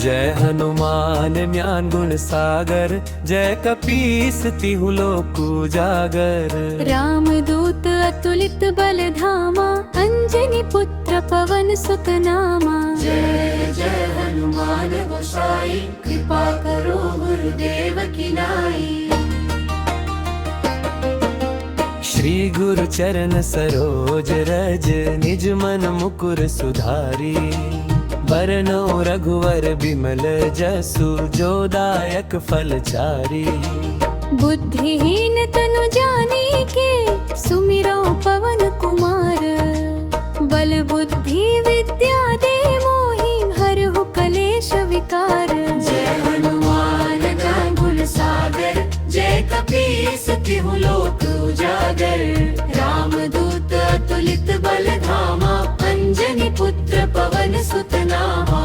जय हनुमान ज्ञान गुण सागर, जय कपीस तिहु लोक उजागर। रामदूत अतुलित बल धामा, अंजनी पुत्र पवन सुत नामा। जय जय हनुमान गोसाई, कृपा करो गुरुदेव की नाई। श्री गुरु चरण सरोज रज, निज मन मुकुर सुधारी। बरनो रघुवर बिमल जसु, जो दायक फल चारी। बुद्धिहीन तनु जानिके, सुमिरो पवन कुमार। बल बुद्धि विद्या दे मोहि, हरहु कलेश विकार। जय हनुमान ज्ञान गुण सागर, जय कपीस तिहु लोक उजागर। रामदूत अतुलित बल धामा, अंजनी पुत्र पवन सुत नामा।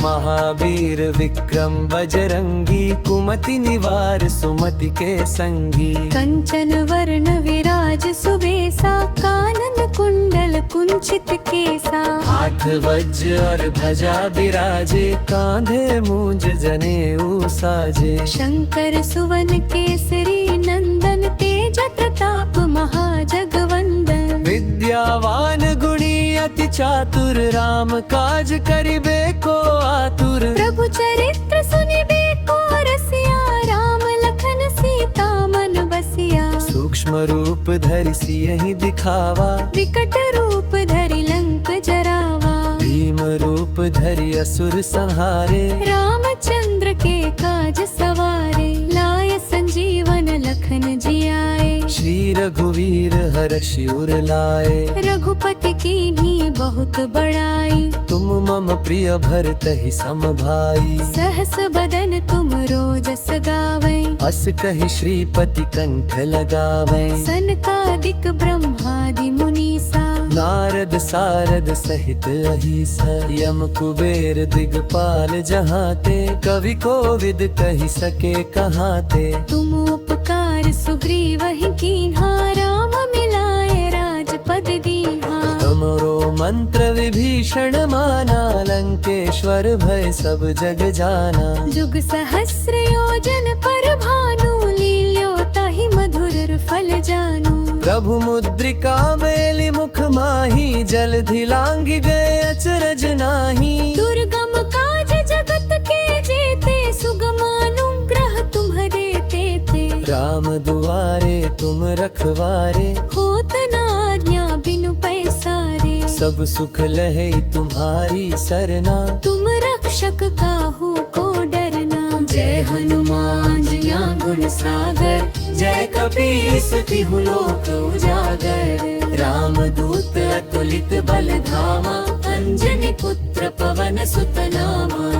महावीर विक्रम बजरंगी, कुमति निवार सुमति के संगी। कंचन वर्ण विराज सुबेसा, कानन कुंडल कुंचित केसा। हाथ वज्र और ध्वजा बिराजे, कांधे मूंज जनेऊ साजे। शंकर सुवन केसरी नंदन, तेज प्रताप महाजगवंदन। विद्यावान गुणी अति चातुर, राम काज करिबे को आतुर। प्रभु चरित्र सुनिबे को रसिया, राम लखन सीता मन बसिया। सूक्ष्म रूप धरि सियहि दिखावा, विकट रूप धरि लंक जरावा। भीम रूप धरि असुर संहारे। रामचंद्र के काज सवारे, लाय संजीवन लखन जियाए। श्री रघुवीर हर्षि उर लाए। रघुपति कीन्ही बहुत बड़ाई, तुम मम प्रिय भरतहि सम भाई। सहस बदन तुम रोजस गावै। अस कहि श्रीपति कंठ लगावै। सनकादिक ब्रह्मादि मुनीसा, नारद सारद सहित अहिसा। यम कुबेर दिगपाल जहाते, कवि कोविद कहि सके कहाते। तुम उपकार सुग्रीवहि कीन्हा, राम मिलाए राजपद दीन्हा। तुमरो मंत्र विभीषण माना, लंकेश्वर भय सब जग जाना। जुग सहस्र योजन पर भानु, लील्यो ताहि मधुर फल जानू। प्रभु मुद्रिका मेलि मुख माही, जलधि लांघि गए अचरज नाही। दुर्गम काज जगत के जेते, सुगम अनुग्रह तुम्हरे तेते। राम दुआरे तुम रखवारे, होत न आज्ञा बिनु पैसारे। सब सुख लहे तुम्हारी सरना। तुम रक्षक काहू को डरना। जय हनुमान ज्ञान गुण सागर, जय कपीस तिहु लोक उजागर। रामदूत अतुलित बल धामा, अंजनी पुत्र पवन सुत नामा।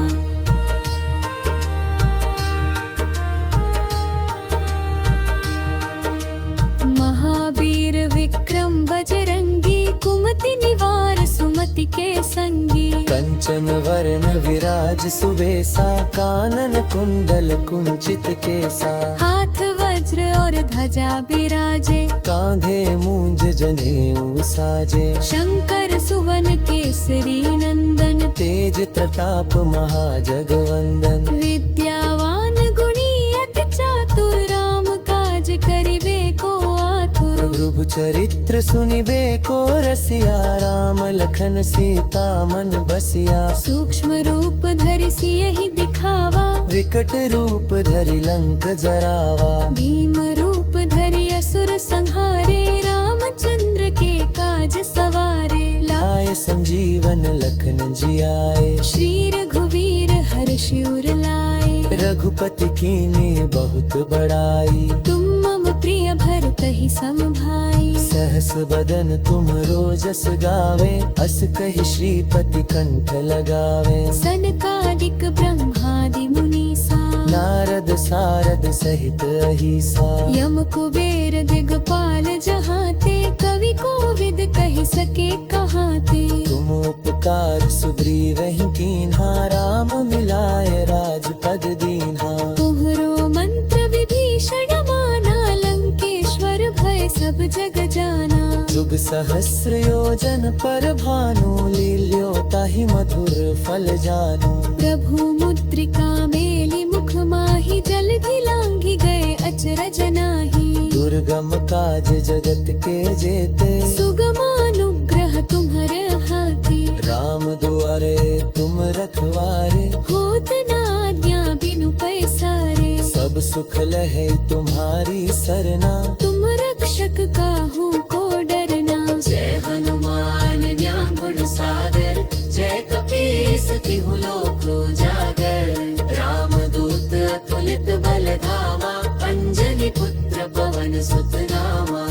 महावीर विक्रम बजरंगी, कुमति निवार सुमति के संगी। कंचन वर्ण विराज सुबेसा, कानन कुंडल कुंचित केसा। हाथ वज्र और ध्वजा बिराजे, कांधे मूंज जनेऊ साजे। शंकर सुवन केसरी नंदन। तेज प्रताप महाजगवंदन। विद्यावान गुणी अति चातुर, राम काज करिबे को आतुर। प्रभु चरित्र सुनिबे को रसिया, राम लखन सीता मन बसिया। सूक्ष्म रूप धरि सियहि दिखावा, विकट रूप धरि लंक जरावा। भीम रूप धरि असुर संहारे। रामचंद्र के काज सवारे, लाए संजीवन लखन जियाए। श्री रघुवीर हर्षि उर लाए। रघुपति कीन्ही बहुत बड़ाई, तुम मम प्रिय भरतहि सम भाई। सहस बदन तुम रोजस गावे। अस कहि श्रीपति कंठ लगावे। सनकादिक ब्रह्मादि मुनीसा, नारद सारद सहित अहिसा। यम कुबेर दिगपाल जहाते, कवि कोविद कहि सके कहाते। तुम उपकार सुग्रीवहि कीन्हा, राम मिलाए राजपद दीन्हा। तुहरो मंत्र विभीषण माना, लंकेश्वर भय सब जग जाना। जुग जुग सहस्र योजन पर भानु लील्यो ताहि मधुर फल जानु। प्रभु मुद्रिका मेली मुख माही जलधि लांघि गए अचरज नाही। दुर्गम काज जगत के जेते सुगमानुग्रह तुम्हरे हाथी। राम दुआरे तुम रखवारे होत न आज्ञा बिनु पैसारे। सब सुख लहे तुम्हारी सरना तुम रक्षक काहू को डरना। जय हनुमान ज्ञान गुण सागर जय कपीस तिहु लोक उजागर। राम दूत अतुलित बल धामा अंजनी पुत्र पवन सुत नामा।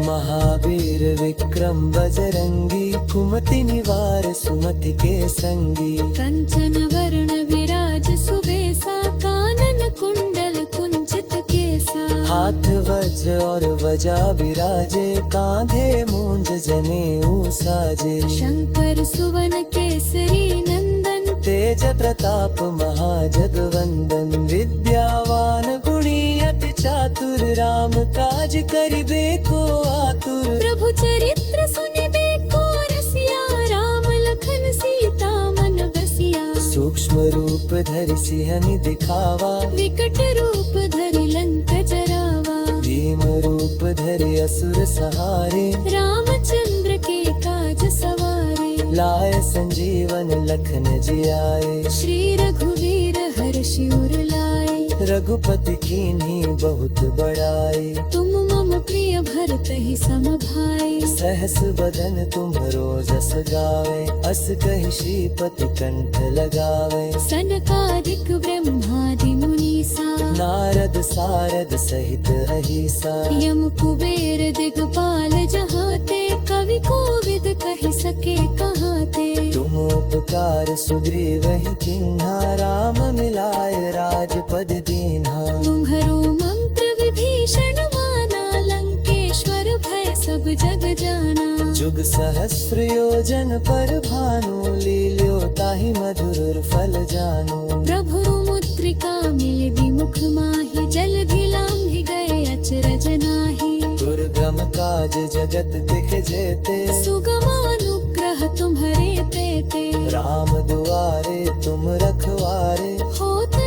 महावीर विक्रम बजरंगी कुमति निवार सुमति के संगी। कंचन वर्ण विराज सुबेसा कानन कुंडल कुंचित केसा। हाथ वज्र और वजा विराजे कांधे मूंज जनेऊ साजे। शंकर सुवन केसरी नंदन तेज प्रताप महाजगवंदन विद्यावान गुणी अति चातुर राम काज करिबे को आतुर। प्रभु चरित्र सुनिबे को रसिया राम लखन सीता मन बसिया। सूक्ष्म रूप धरि सिंहनि दिखावा विकट रूप धरि लंक जरावा। भीम रूप धरि असुर सहारे रामचंद्र के काज सवारे। लाय संजीवन लखन जियाए श्री रघुवीर हर्षि उर लाए। रघुपति कीन्ही बहुत बड़ाई। तुम मम प्रिय भरत ही सम भाई। सहस बदन तुम्हरो जस गावे अस कहि श्रीपति कंठ लगावे। सनकादिक ब्रह्मादि मुनीसा नारद सारद सहित अहिसा। यम कुबेर दिगपाल जहाते कवि कोविद कहि सके कहाते। तुम उपकार सुग्रीवहि कीन्हा राम मिलाय राजपद दीन्हा। तुम्हरो मंत्र विभीषण माना लंकेश्वर भय सब जग जाना। जुग सहस्र योजन पर भानु लील्यो ताहि मधुर फल जानु। प्रभु मुद्रिका मिल विमुख माही जलधि लांघि गए अचरज नाही। दुर्गम काज जगत दिख जेते सुगमानुग्रह तुम्हरे तेते। राम दुआरे तुम रखवारे होत न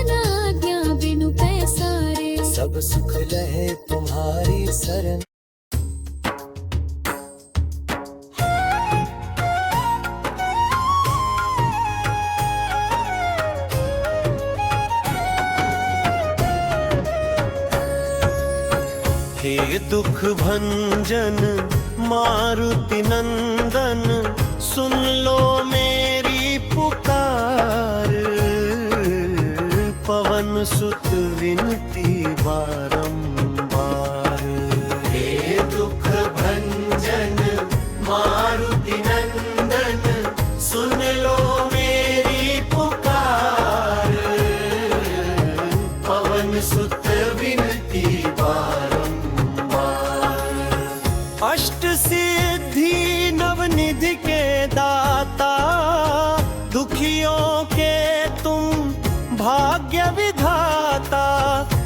आज्ञा बिनु पैसारे। सब सुख लहे तुम्हारी शरण। हे दुख भंजन मारुति नंदन सुन लो मेरी पुकार। पवन सुत विनती बारंबार। हे दुख भंजन मारुति नंदन सुन लो मेरी पुकार। पवन सुत विनती बारंबार। अष्ट सिद्धि नवनिधि के दाता दुखियों के तुम भाग्य विधाता।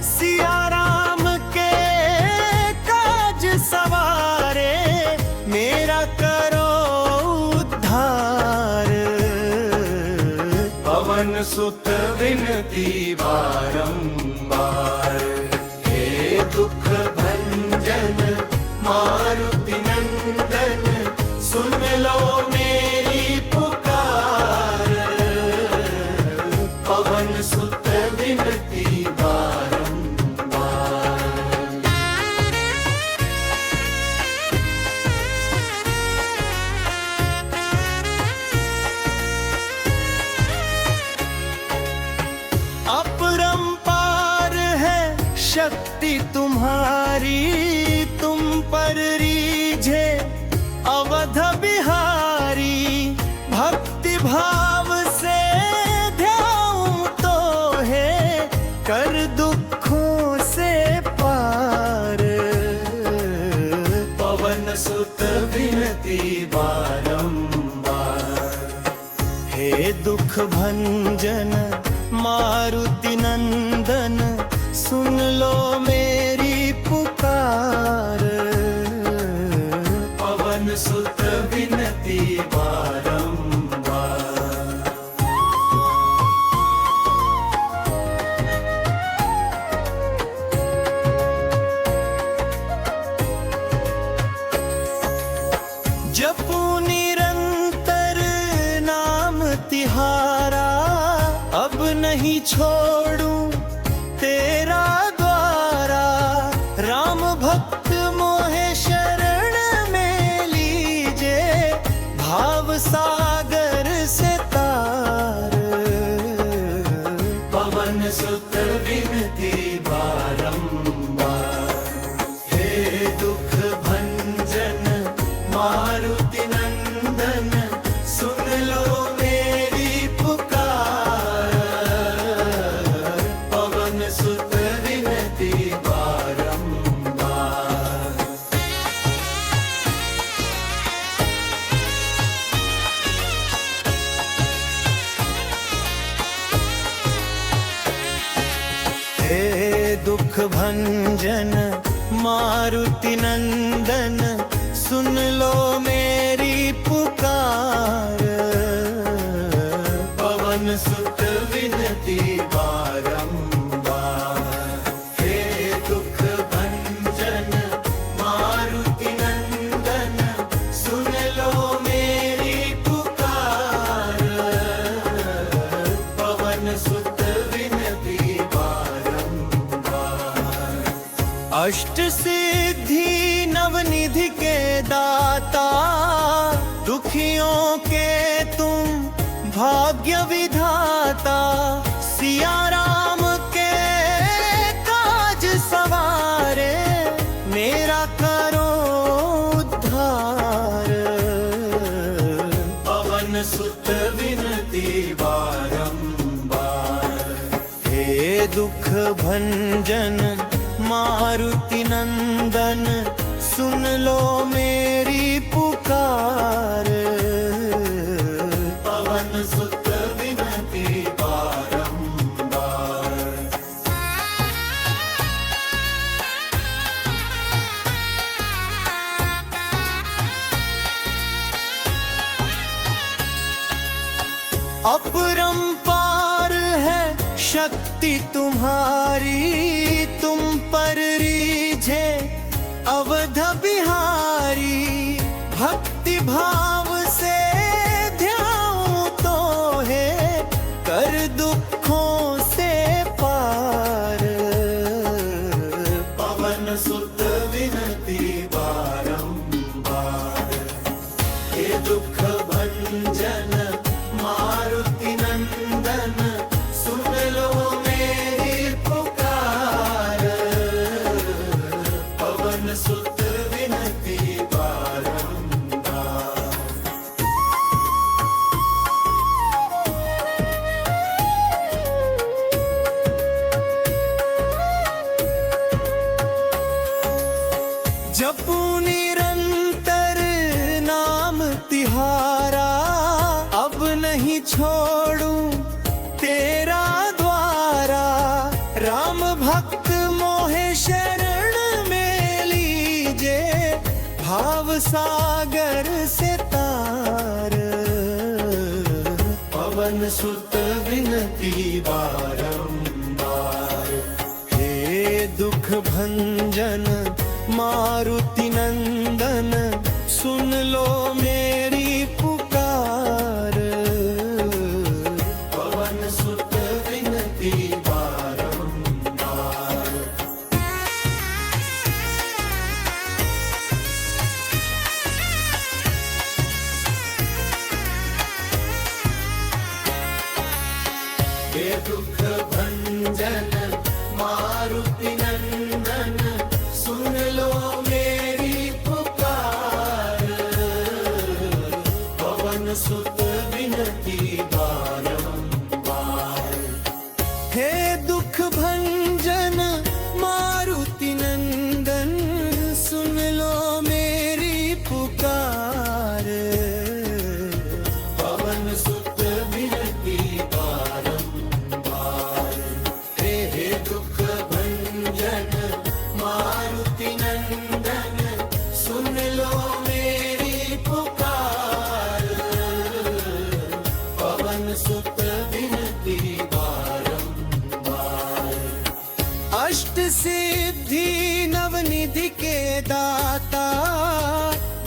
सिया राम के काज सवारे मेरा करो उद्धार। पवन सुत विनती बारंबार। हे दुख भंजन मारुति नंदन सुन लो मेरी पुकार। पवन सुत विनती बारंबार। अपरंपार है शक्ति तुम्हारी। तुम पर रीझे अवध बिहारी। भक्ति भाव से ध्याऊं तो है कर दुखों से पार। पवन सुत विनती बारंबार। हे दुख भंजन मारुति नंदन सुन लो मेरी पुकार। पवन सुत विनती बारंबार। जपू निरंतर नाम तिहारा, अब नहीं छोड़ूं तेरा द्वारा। राम भक्त मोहे शरण में लीजे, भाव सागर से तार। पवन सुत विनती बारंबार। हे दुख भंजन मारुति नंदन, सुन लो मेरी पुकार। पवन सुत विनती बारंबार। हे दुख भंजन मारुति नंदन, सुन लो मेरी पुकार। पवन सुत विनती बारंबार। हे दुख भंजन मारुति नंदन, सुन लो मेरी पुकार। पवन सुत विनती बारंबार। अष्ट सिद्धि नवनिधि के दाता, दुखियों के तुम भाग्य विधाता। सिया राम के काज सवारे, मेरा करो उद्धार। पवन सुत विनती बारंबार। हे दुख भंजन मारुति नंदन, सुन लो मेरी पुकार। पवन सुत विनती बारंबार। अपरंपार है शक्ति तुम्हारी, तुम पर रीझे अवध बिहारी। भक्ति भाव से ध्याऊं तो है, कर दुखों से पार। पवन सुत विनती बारंबार। हे दुख भंजन मारुति नंदन, सुन लो मेरी पुकार। पवन सुत विनती बारंबार। जपू निरंतर नाम तिहारा, अब नहीं छोड़ूं तेरा द्वारा। राम भक्त मोहे शरण में लीजे, भाव सागर से तार। पवन सुत विनती बारंबार। हे दुख भंजन मारुति नंदन, सुन लो मेरी पुकार। पवन सुत विनती बारंबार। हे दुख भंजन मारुति नंदन, सुन लो मेरी पुकार।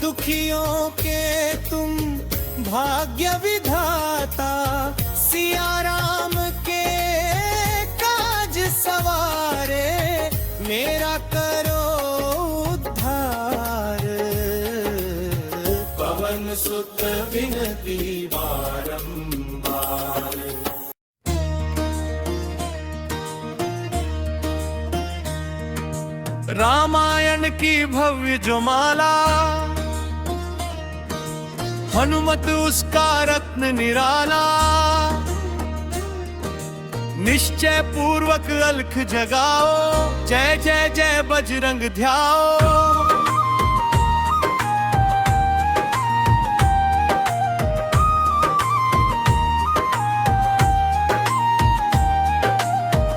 दुखियों के तुम भाग्य विधाता, सिया राम के काज सवारे, मेरा करो उद्धार। पवन सुत विनती बारंबार। रामायण की भव्य जो माला, हनुमत उसका रत्न निराला, निश्चय पूर्वक अलख जगाओ, जय जय जय बजरंग ध्याओ।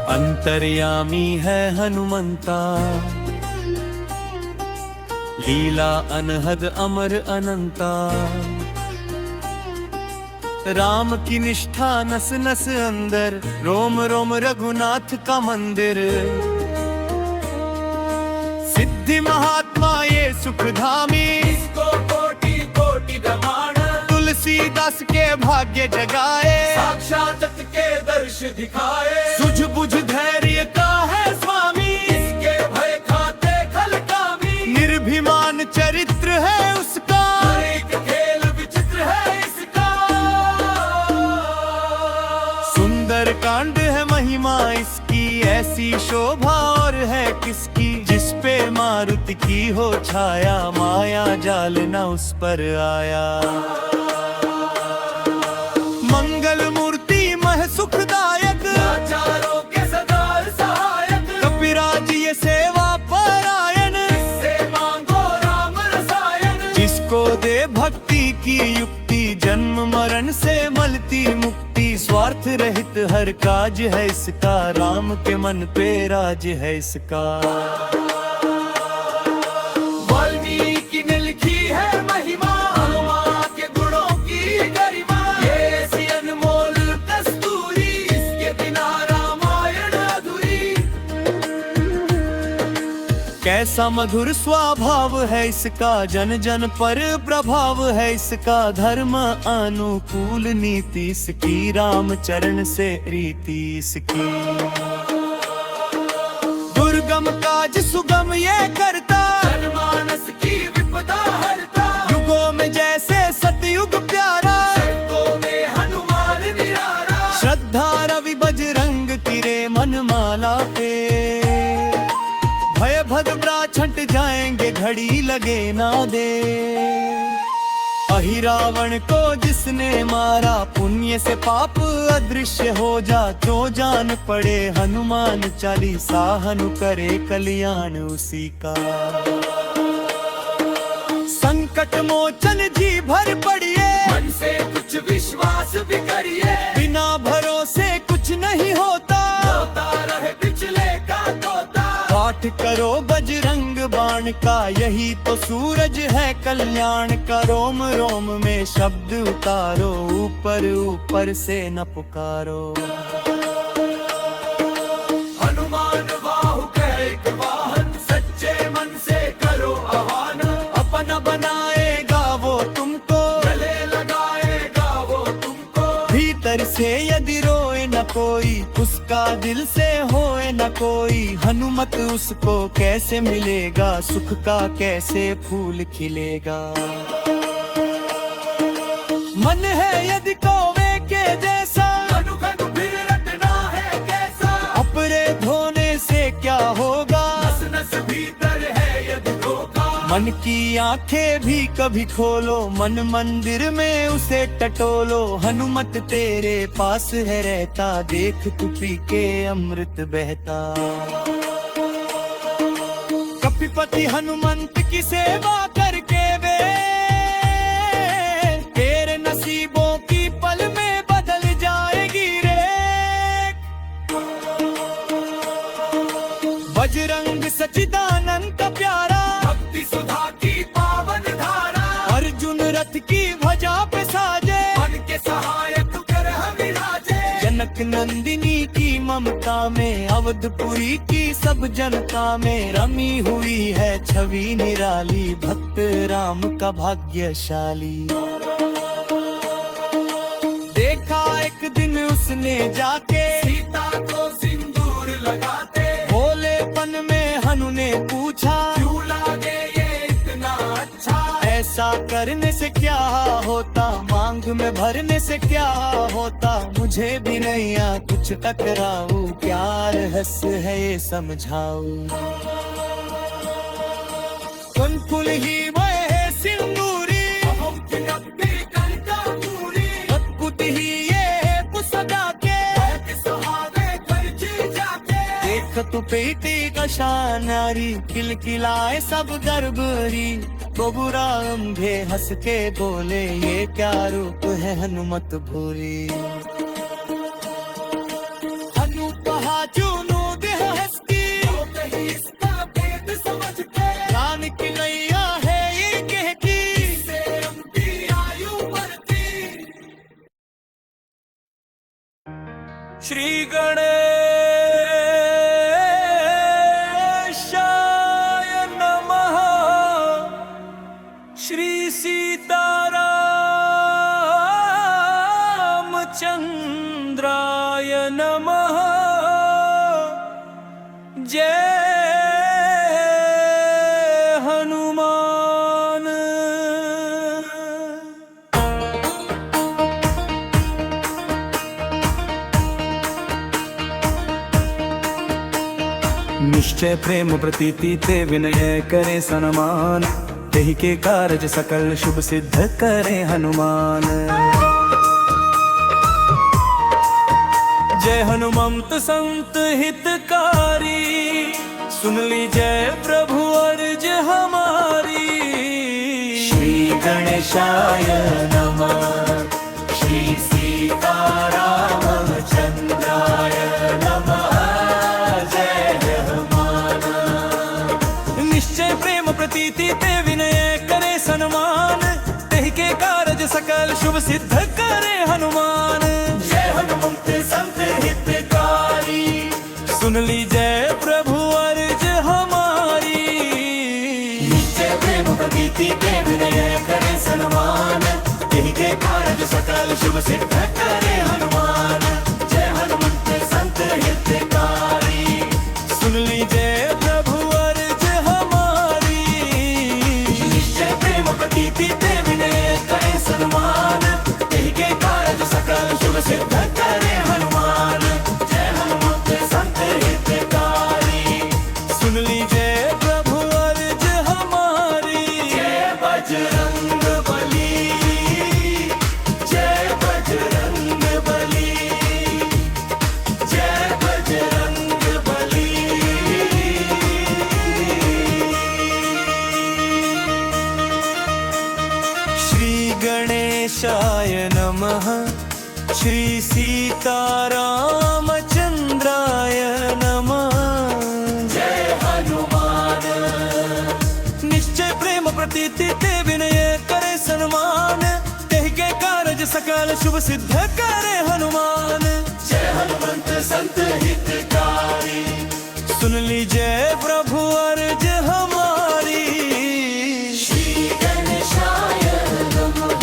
अंतर्यामी है हनुमंता, लीला अनहद अमर अनंता, राम की निष्ठा नस नस अंदर, रोम रोम रघुनाथ का मंदिर। सिद्धि महात्मा ये सुख धामी, इसको कोटि कोटि प्रमाण, तुलसीदास के भाग्य जगाए, साक्षात के दर्श दिखाए। सुझ बुझ धैर्य का है स्वामी, इसके भय खाते खल कामी, निर्भिमान चरित्र है उसका, एक खेल विचित्र है इसका। सुंदर कांड है महिमा इसकी, ऐसी शोभा और है किसकी, जिस पे मारुति की हो छाया, माया जाल न उस पर आया। मंगल मूर्ति मह सुखदायक, लाचारों के सदा सहायक, कपिराज ये सेवा परायण, इससे मांगो राम रसायन। जिसको दे भक्ति की युक्ति, जन्म मरण से मलती मुक्ति, स्वार्थ रहित हर काज है इसका, राम के मन पे राज है इसका। वाल्मीकि ने लिखी है महिमा, हनुमान के गुणों की गरिमा, ये सी अनमोल कस्तूरी, इसके बिना रामायण अधूरी। कैसा मधुर स्वभाव है इसका, जन जन पर प्रभाव है इसका, धर्म अनुकूल नीति इसकी, राम चरण से रीति इसकी। दुर्गम काज सुगम ये करता, जनमानस की विपदा हरता, युगों में जैसे सतयुग प्यारा, संतों में हनुमान निराला। श्रद्धा रवि बजरंग तिरे मन माला पे, भय भद्रा छंट जाएंगे घड़ी लगे ना दे। अहिरावण को जिसने मारा, पुण्य से पाप अदृश्य हो जा, जो जान पड़े हनुमान चालीसा, हनु करे कल्याण उसी का। संकट मोचन जी भर पड़िए, मन से कुछ विश्वास भी करिए, बिना भरोसे कुछ नहीं होता, होता रहे पिछले का तोता। पाठ करो बजरंग बाण का, यही तो सूरज है कल्याण का, रोम रोम में शब्द उतारो, ऊपर ऊपर से न पुकारो। हनुमान बाहुक एक वाहन, सच्चे मन से करो आह्वान, अपना बनाएगा वो तुमको, गले लगाएगा वो तुमको। भीतर से यदि रोए न कोई, उसका दिल से होए न कोई, हनुमत उसको कैसे मिलेगा, सुख का कैसे फूल खिलेगा। मन है यदि कौवे के जैसा, घनु घनु फिर रटना है कैसा, अपरे धोने से क्या होगा, नस नस भीतर है यदि धोखा। मन की आंखें भी कभी खोलो, मन मंदिर में उसे टटोलो, हनुमत तेरे पास है रहता, देख तू पी के अमृत बहता। कपिपति हनुमंत की सेवा करके वे, तेरे नसीबों की पल में बदल जाएगी रे। बजरंग सच्चिदानंद का प्यारा, भक्ति सुधा की पावन धारा, अर्जुन रथ की भजा पे साजे, मन के सहायक कर हम विराजे। जनक नंदिनी की ममता में, अवधपुरी की सब जनता में रमी हुई है छवि निराली, भक्त राम का भाग्यशाली। देखा एक दिन उसने जाके सीता को सिंदूर लगाते, भोलेपन में हनु ने पूछा क्यों लागे ये इतना अच्छा। ऐसा करने से क्या होता, मांग में भरने से क्या होता, मुझे भी नैया कुछ टकराऊ, प्यार हंस है ये समझाऊ। कौन फूल ही वह है सिंदूरी, अद्भुत ही ये है पुसदा के, देख तू पेटी का शानारी, खिलखिलाए सब दरबारी, तो बुरा अंधे हंस के बोले ये क्या रूप है हनुमत भूरी। हनु कहा चुनो देह हस्ती, इसका भेद समझ के, ज्ञान की नैया है ये कहती, इससे उनकी आयु बढ़ती। श्री गणेशाय नमः, श्री सीतारामचंद्राय नमः। जय हनुमान। निश्चय प्रेम प्रतीति ते विनय करे सन्मान, तेहि के कारज सकल शुभ सिद्ध करे हनुमान। जय हनुमंत संत हितकारी, सुन ली जय प्रभु अर्ज हमारी। श्री गणेशाय नमः, श्री सीतारामचंद्राय नमः। जय हनुमान। निश्चय प्रेम प्रतीति ते विनय करे सन्मान, तेहि के कारज सकल शुभ सिद्ध करे हनुमान। जय हनुमंत संत हितकारी, सुन ली जय प्रभु अर्ज हमारी। निश्चय प्रेम प्रतीति ते विनय करे सन्मान, तेहि के कारज सकल शुभ सिद्ध करे हनुमान। जय हनुमंत संत हितकारी, सुन ली जय प्रभु अर्ज हमारी। निश्चय प्रेम प्रतीति ते विनय करे सन्मान, तेहि के कारज सकल शुभ सिद्ध करे हनुमान। जय हनुमंत संत हितकारी, सुन ली जय प्रभु अर्ज हमारी। जय बजरंग बली, जय बजरंग बली, जय बजरंग बली। श्री गणेशाय नमः, श्री सीतारामचंद्राय नमः। जय हनुमान। निश्चय प्रेम प्रतीति ते विनय करे सन्मान, तेहि के कारज सकल शुभ सिद्ध करे हनुमान। जय हनुमंत संत हितकारी, सुन ली जय प्रभु अर्ज हमारी। श्री गणेशाय नमः,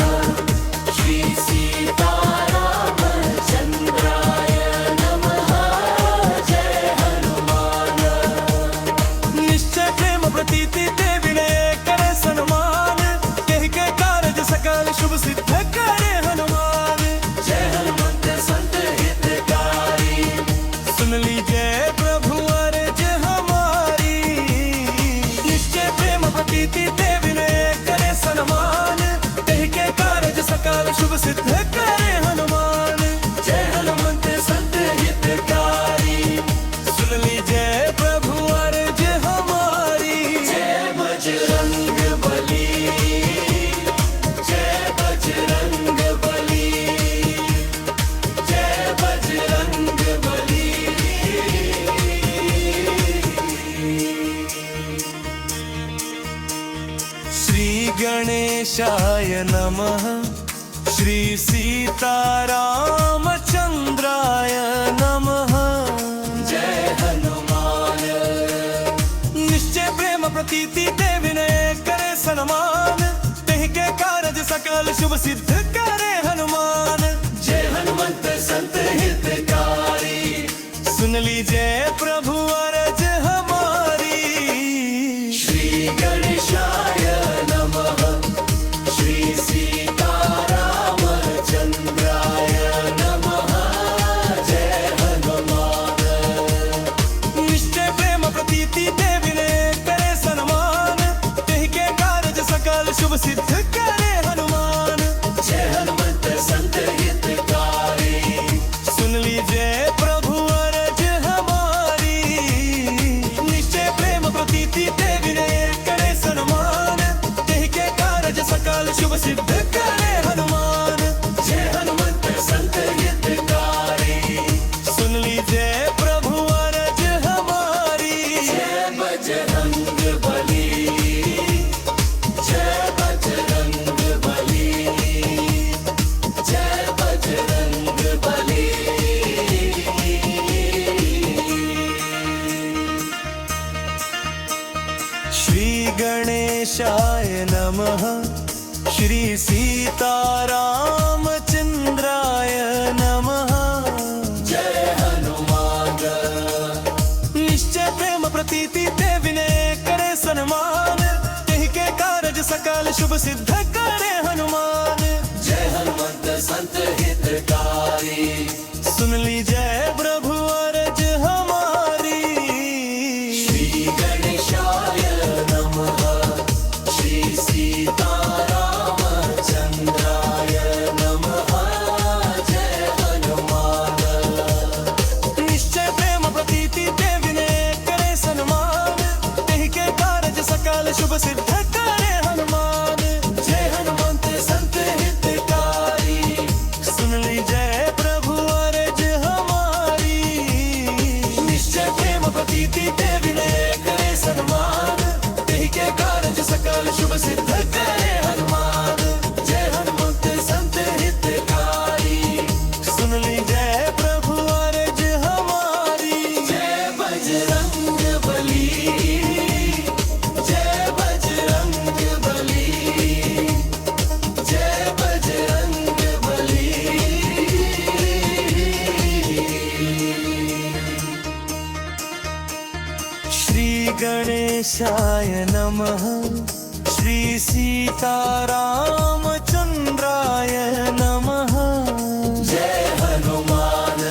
श्री सीतारामचंद्राय नमः। जय हनुमान। निश्चय प्रेम प्रतीति ते विनय करे सन्मान, तेहि के कारज सकल शुभ सिद्ध करे हनुमान। जय हनुमंत संत हितकारी, सुन ली जय प्रभु अर्ज हमारी। निश्चय प्रेम प्रतीति ते विनय करे सन्मान, तेहि के कारज सकल शुभ सिद्ध करे हनुमान। जय हनुमंत संत हितकारी, सुन ली जय प्रभु अर्ज हमारी। जय बजरंग बली, जय बजरंग बली, जय बजरंग बली। श्री गणेशाय नमः, श्री सीतारामचंद्राय नमः। सन्मान तेह के कारज सकल शुभ सिद्ध करे हनुमान। जय हनुमंत संत हितकारी, सुन लीजिए प्रभु अरज हमारी। श्री गणेशाय नमः, श्री सीतारामचंद्राय नमः। जय हनुमान। निश्चय प्रेम प्रतीति ते विनय करे सन्मान तेह के कारज सकल शुभ सिद्ध करे हनुमान। जय हनुमंत संत हितकारी, सुन लीजिए प्रभु अरज हमारी। निश्चय प्रेम प्रतीति ते विनय करे सन्मान तेह के कारज सकल शुभ सिद्ध करे हनुमान। जय हनुमंत संत हितकारी, सुन लीजिए प्रभु अरज हमारी। जय बजरंग बली, जय बजरंग बली, जय बजरंग बली। श्री गणेशाय नमः, श्री सीतारामचंद्राय नमः। जय हनुमान। निश्चय प्रेम प्रतीति ते विनय करे सन्मान तेह के कारज सकल शुभ सिद्ध करे हनुमान। जय हनुमंत संत हितकारी, सुन लीजिए प्रभु अरज हमारी। श्री गणेशाय नमः, श्री सीतारामचंद्राय नमः। जय हनुमान। निश्चय प्रेम प्रतीति ते विनय करे सन्मान तेह के कारज सकल शुभ सिद्ध करे हनुमान। जय हनुमंत संत हितकारी, सुन लीजिए प्रभु अरज हमारी। निश्चय प्रेम प्रतीति ते विनय करे सन्मान तेह के कारज सकल शुभ सिद्ध करे हनुमान। जय हनुमंत संत हितकारी, सुन लीजिए प्रभु अरज हमारी। जय बजरंग बली, जय बजरंग बली, जय बजरंग बली। श्री गणेशाय नमः, श्री सीतारामचंद्राय नमः। जय हनुमान।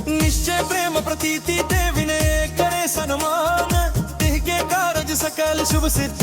निश्चय प्रेम प्रतीति ते विनय करे सन्मान तेह के कारज सकल शुभ सिद्ध